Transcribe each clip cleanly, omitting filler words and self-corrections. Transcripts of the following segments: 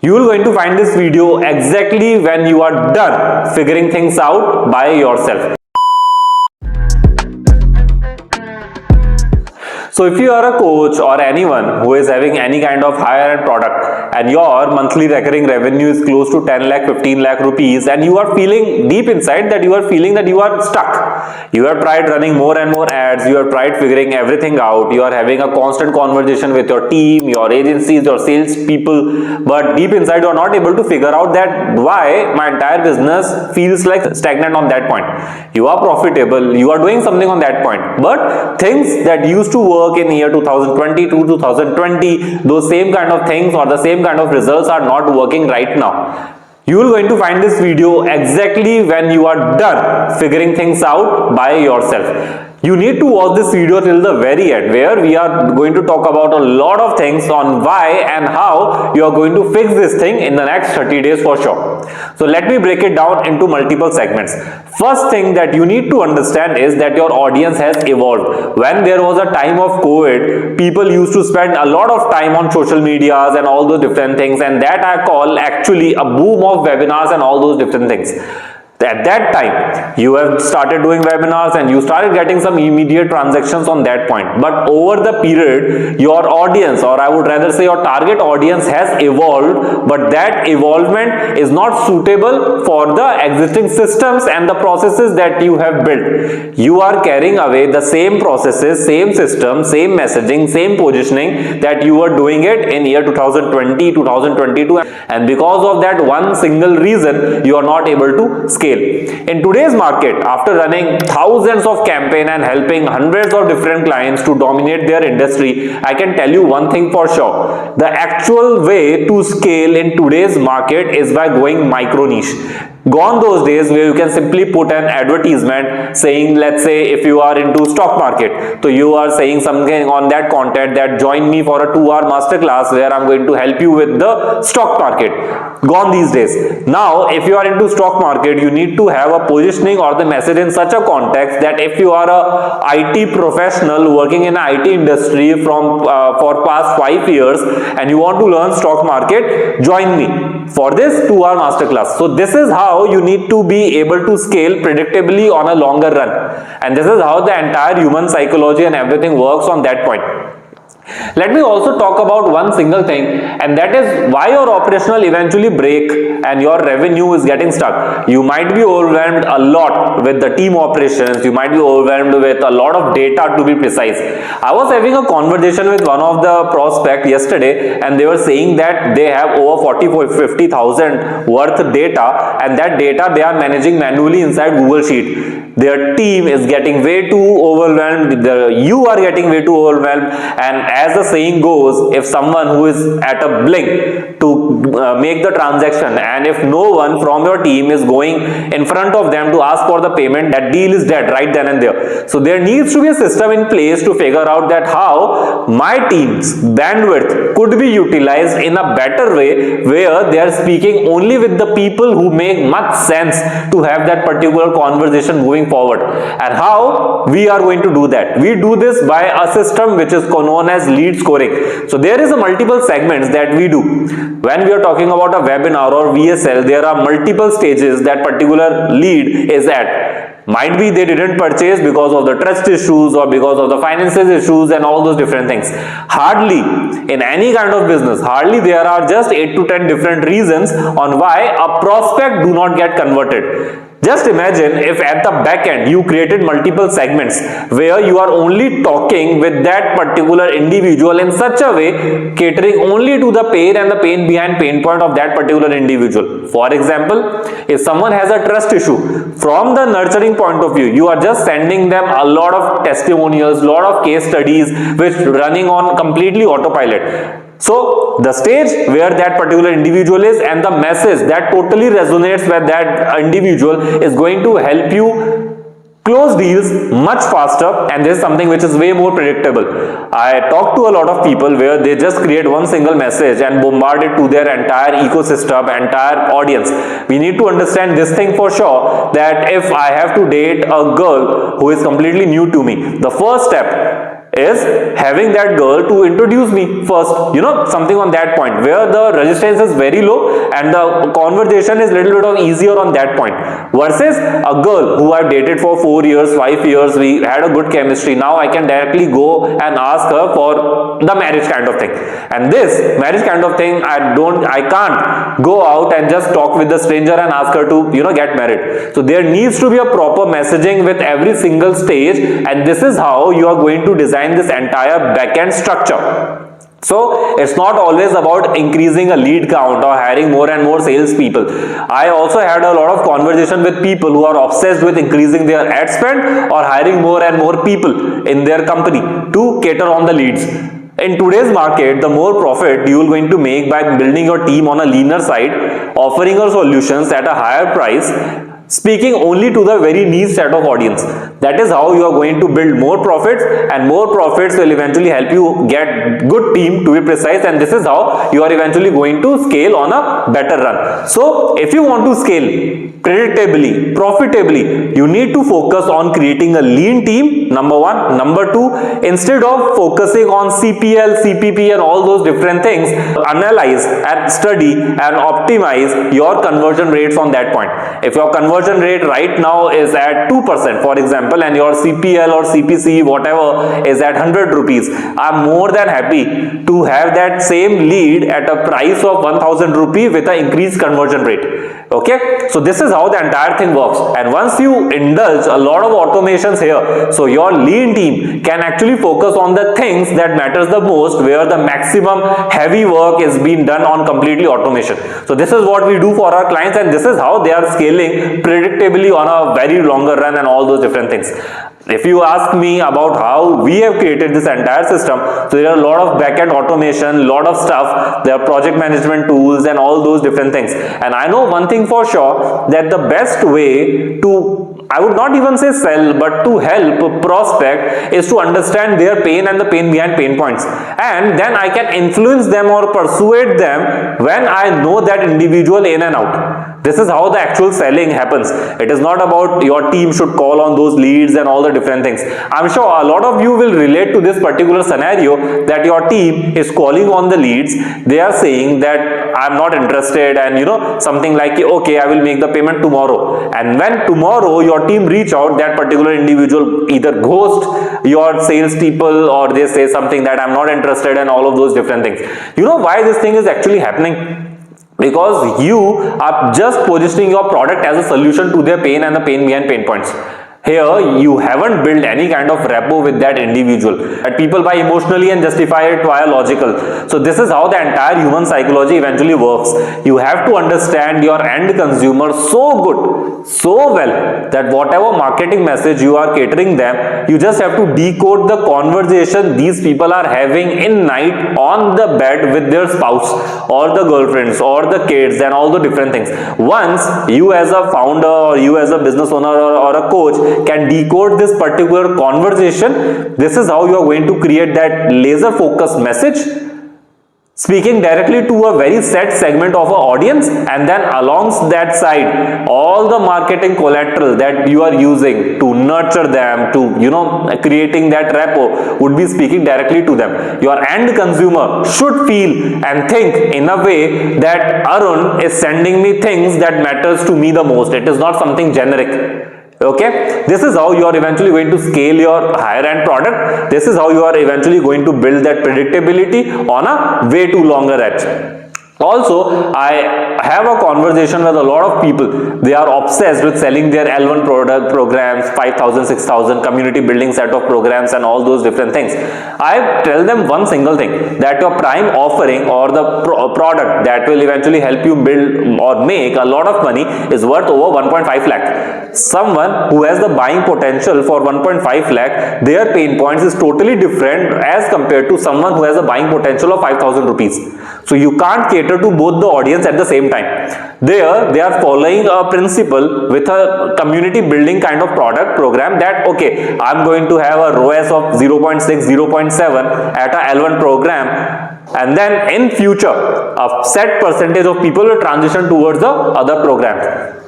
You will going to find this video exactly when you are done figuring things out by yourself. So if you are a coach or anyone who is having any kind of higher end product and your monthly recurring revenue is close to 10 lakh 15 lakh rupees and you are feeling deep inside that you are feeling that you are stuck, you have tried running more and more ads, you have tried figuring everything out, you are having a constant conversation with your team, your agencies, your sales people, but deep inside you are not able to figure out that why my entire business feels like stagnant on that point. You are profitable, you are doing something on that point, but things that used to work in year 2020 to 2020, those same kind of things or the same kind of results are not working right now. You will going to find this video exactly when you are done figuring things out by yourself. You need to watch this video till the very end, where we are going to talk about a lot of things on why and how you are going to fix this thing in the next 30 days for sure. So let me break it down into multiple segments. First thing that you need to understand is that your audience has evolved. When there was a time of COVID, people used to spend a lot of time on social medias and all those different things, and that I call actually a boom of webinars and all those different things. At that time, you have started doing webinars and you started getting some immediate transactions on that point. But over the period, your audience, or I would rather say your target audience, has evolved, but that evolvement is not suitable for the existing systems and the processes that you have built. You are carrying away the same processes, same system, same messaging, same positioning that you were doing it in year 2020, 2022, and because of that one single reason, you are not able to scale. In today's market, after running thousands of campaigns and helping hundreds of different clients to dominate their industry, I can tell you one thing for sure. The actual way to scale in today's market is by going micro niche. Gone those days where you can simply put an advertisement saying, let's say if you are into stock market, so you are saying something on that content that join me for a 2-hour masterclass where I'm going to help you with the stock market. Gone these days. Now if you are into stock market, you need to have a positioning or the message in such a context that if you are a IT professional working in IT industry from for past 5 years and you want to learn stock market, join me for this 2-hour masterclass. So this is how you need to be able to scale predictably on a longer run, and this is how the entire human psychology and everything works on that point. Let me also talk about one single thing, and that is why your operational eventually break and your revenue is getting stuck. You might be overwhelmed a lot with the team operations, you might be overwhelmed with a lot of data to be precise. I was having a conversation with one of the prospect yesterday, and they were saying that they have over 40-50,000 worth data, and that data they are managing manually inside Google Sheet. Their team is getting way too overwhelmed, you are getting way too overwhelmed, and as the saying goes, if someone who is at a blink to make the transaction and if no one from your team is going in front of them to ask for the payment, that deal is dead right then and there. So there needs to be a system in place to figure out that how my team's bandwidth could be utilized in a better way, where they are speaking only with the people who make much sense to have that particular conversation moving forward. And how we are going to do that? We do this by a system which is known as lead scoring. So there is a multiple segments that we do. When we are talking about a webinar or VSL, there are multiple stages that particular lead is at. Might be they didn't purchase because of the trust issues or because of the finances issues and all those different things. Hardly in any kind of business, hardly there are just 8 to 10 different reasons on why a prospect do not get converted. Just imagine if at the back end you created multiple segments where you are only talking with that particular individual in such a way catering only to the pain and the pain behind pain point of that particular individual. For example, if someone has a trust issue, from the nurturing point of view, you are just sending them a lot of testimonials, lot of case studies which running on completely autopilot. So the stage where that particular individual is and the message that totally resonates with that individual is going to help you close deals much faster, and this is something which is way more predictable. I talk to a lot of people where they just create one single message and bombard it to their entire ecosystem, entire audience. We need to understand this thing for sure, that if I have to date a girl who is completely new to me, the first step is having that girl to introduce me first, something on that point where the resistance is very low and the conversation is little bit of easier on that point, versus a girl who I've dated for 4 years, 5 years, we had a good chemistry. Now I can directly go and ask her for the marriage kind of thing, and this marriage kind of thing, I can't go out and just talk with the stranger and ask her to get married. So there needs to be a proper messaging with every single stage, and this is how you are going to design this entire backend structure. So it's not always about increasing a lead count or hiring more and more salespeople. I also had a lot of conversation with people who are obsessed with increasing their ad spend or hiring more and more people in their company to cater on the leads. In today's market, the more profit you are going to make by building your team on a leaner side, offering your solutions at a higher price, speaking only to the very niche set of audience. That is how you are going to build more profits, and more profits will eventually help you get good team, to be precise, and this is how you are eventually going to scale on a better run. So if you want to scale predictably, profitably, you need to focus on creating a lean team, number one. Number two, instead of focusing on CPL, CPP and all those different things, analyze and study and optimize your conversion rates on that point. If your conversion rate right now is at 2%, for example, and your CPL or CPC, whatever, is at 100 rupees, I'm more than happy to have that same lead at a price of 1000 rupee with an increased conversion rate. Okay, so this is how the entire thing works. And once you indulge a lot of automations here, so your lean team can actually focus on the things that matters the most, where the maximum heavy work is being done on completely automation. So this is what we do for our clients, and this is how they are scaling predictably on a very longer run and all those different things. If you ask me about how we have created this entire system, so there are a lot of backend automation, lot of stuff, there are project management tools and all those different things. And I know one thing for sure, that the best way to, I would not even say sell, but to help a prospect is to understand their pain and the pain behind pain points. And then I can influence them or persuade them when I know that individual in and out. This is how the actual selling happens. It is not about your team should call on those leads and all the different things. I'm sure a lot of you will relate to this particular scenario, that your team is calling on the leads. They are saying that I'm not interested, and something like, okay, I will make the payment tomorrow. And when tomorrow your team reach out, that particular individual either ghost your sales people, or they say something that I'm not interested, and all of those different things. You know why this thing is actually happening? Because you are just positioning your product as a solution to their pain and the pain behind pain points. Here, you haven't built any kind of rapport with that individual. And people buy emotionally and justify it via logical. So this is how the entire human psychology eventually works. You have to understand your end consumer so good, so well, that whatever marketing message you are catering them, you just have to decode the conversation these people are having in night on the bed with their spouse or the girlfriends or the kids and all the different things. Once you as a founder or you as a business owner or a coach can decode this particular conversation, this is how you are going to create that laser focused message, speaking directly to a very set segment of an audience, and then along that side, all the marketing collateral that you are using to nurture them, to creating that rapport, would be speaking directly to them. Your end consumer should feel and think in a way that Arun is sending me things that matters to me the most. It is not something generic. Okay, this is how you are eventually going to scale your higher end product. This is how you are eventually going to build that predictability on a way too longer edge. Also, I have a conversation with a lot of people. They are obsessed with selling their L1 product programs, 5,000, 6,000, community building set of programs and all those different things. I tell them one single thing, that your prime offering or the product that will eventually help you build or make a lot of money is worth over 1.5 lakh. Someone who has the buying potential for 1.5 lakh, their pain points is totally different as compared to someone who has a buying potential of 5,000 rupees. So you can't cater to both the audience at the same time. There, they are following a principle with a community building kind of product program, that okay, I'm going to have a ROAS of 0.6, 0.7 at a L1 program, and then in future, a set percentage of people will transition towards the other programs.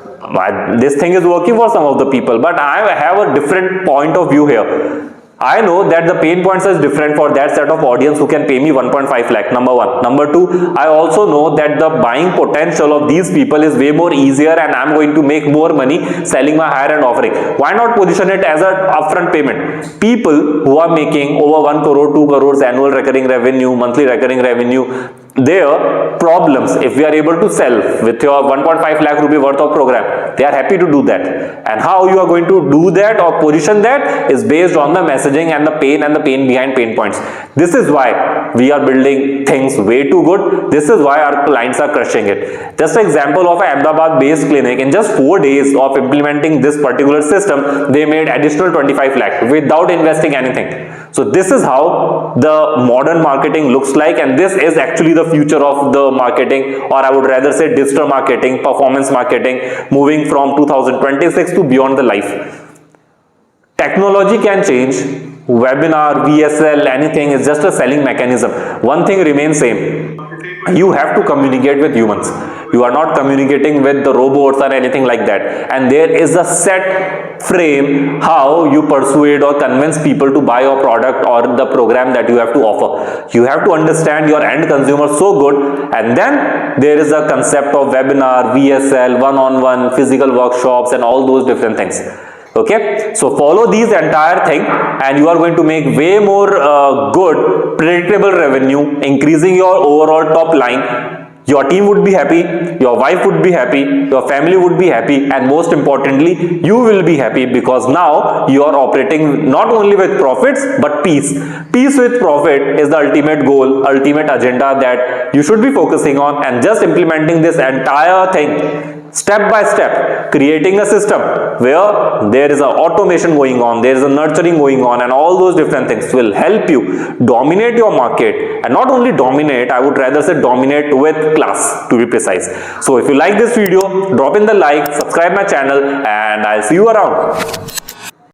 This thing is working for some of the people, but I have a different point of view here. I know that the pain points is different for that set of audience who can pay me 1.5 lakh, number one. Number two, I also know that the buying potential of these people is way more easier and I'm going to make more money selling my higher end offering. Why not position it as an upfront payment? People who are making over 1 crore, 2 crores annual recurring revenue, monthly recurring revenue, their problems, if we are able to sell with your 1.5 lakh rupee worth of program, they are happy to do that. And how you are going to do that or position that is based on the messaging and the pain behind pain points. This is why we are building things way too good. This is why our clients are crushing it. Just an example of an Ahmedabad based clinic, in just 4 days of implementing this particular system, they made additional 25 lakh without investing anything. So this is how the modern marketing looks like, and this is actually the future of the marketing, or I would rather say digital marketing, performance marketing, moving from 2026 to beyond the life. Technology can change, webinar, VSL, anything is just a selling mechanism. One thing remains same. You have to communicate with humans. You are not communicating with the robots or anything like that. And there is a set frame how you persuade or convince people to buy your product or the program that you have to offer. You have to understand your end consumer so good, and then there is a concept of webinar, VSL, one-on-one, physical workshops, and all those different things. Okay, so follow these entire thing and you are going to make way more good predictable revenue, increasing your overall top line. Your team would be happy, your wife would be happy, your family would be happy, and most importantly, you will be happy, because now you are operating not only with profits but peace. Peace with profit is the ultimate goal, ultimate agenda that you should be focusing on, and just implementing this entire thing step by step, creating a system where there is a automation going on, there is a nurturing going on, and all those different things will help you dominate your market. And not only dominate, I would rather say dominate with class, to be precise. So if you like this video, drop in the like, subscribe my channel, and I'll see you around.